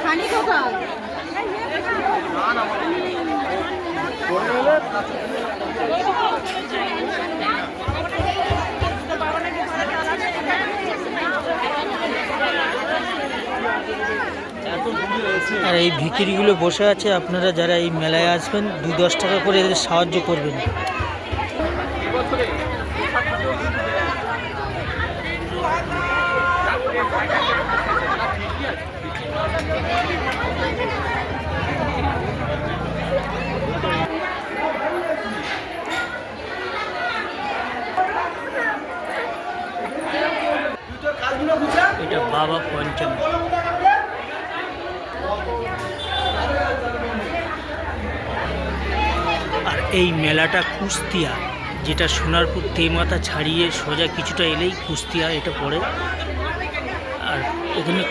আর এই ভিখিরিগুলো বসে আছে, আপনারা যারা এই মেলায় আসবেন 2-10 টাকা করে এদের সাহায্য করবেন। এটা বাবা পঞ্চম। আর এই মেলাটা কুস্তিয়া, যেটা সোনারপুর তেমাথা ছাড়িয়ে সোজা কিছুটা এলেই কুস্তিয়া এটা পড়ে। আর এখানে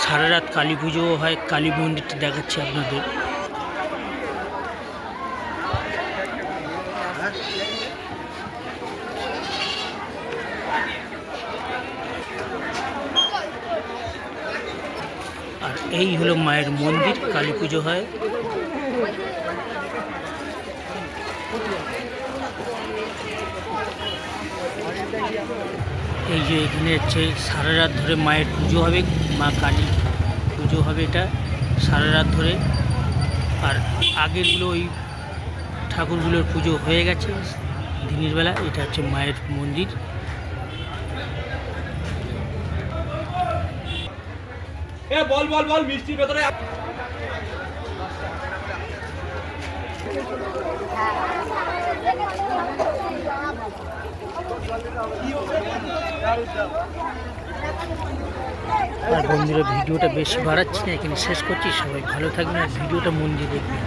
সারা রাত কালী পুজোও হয়। কালী মন্দিরটা দেখাচ্ছি আপনাদের। আর এই হলো মায়ের মন্দির, কালী পুজো হয়। এই যে এখানে হচ্ছে সারা রাত ধরে মায়ের পুজো হবে, মা কালী পুজো হবে এটা সারা রাত ধরে। আর আগেরগুলো ওই ঠাকুরগুলোর পুজো হয়ে গেছে দিনের বেলা। এটা হচ্ছে মায়ের মন্দির। বল মিষ্টির ভেতরে আর বন্ধুরা, ভিডিওটা বেশি বাড়াচ্ছি না, এখানে শেষ করছি। সবাই ভালো থাকবেন আর ভিডিওটা মন দিয়ে দেখবেন।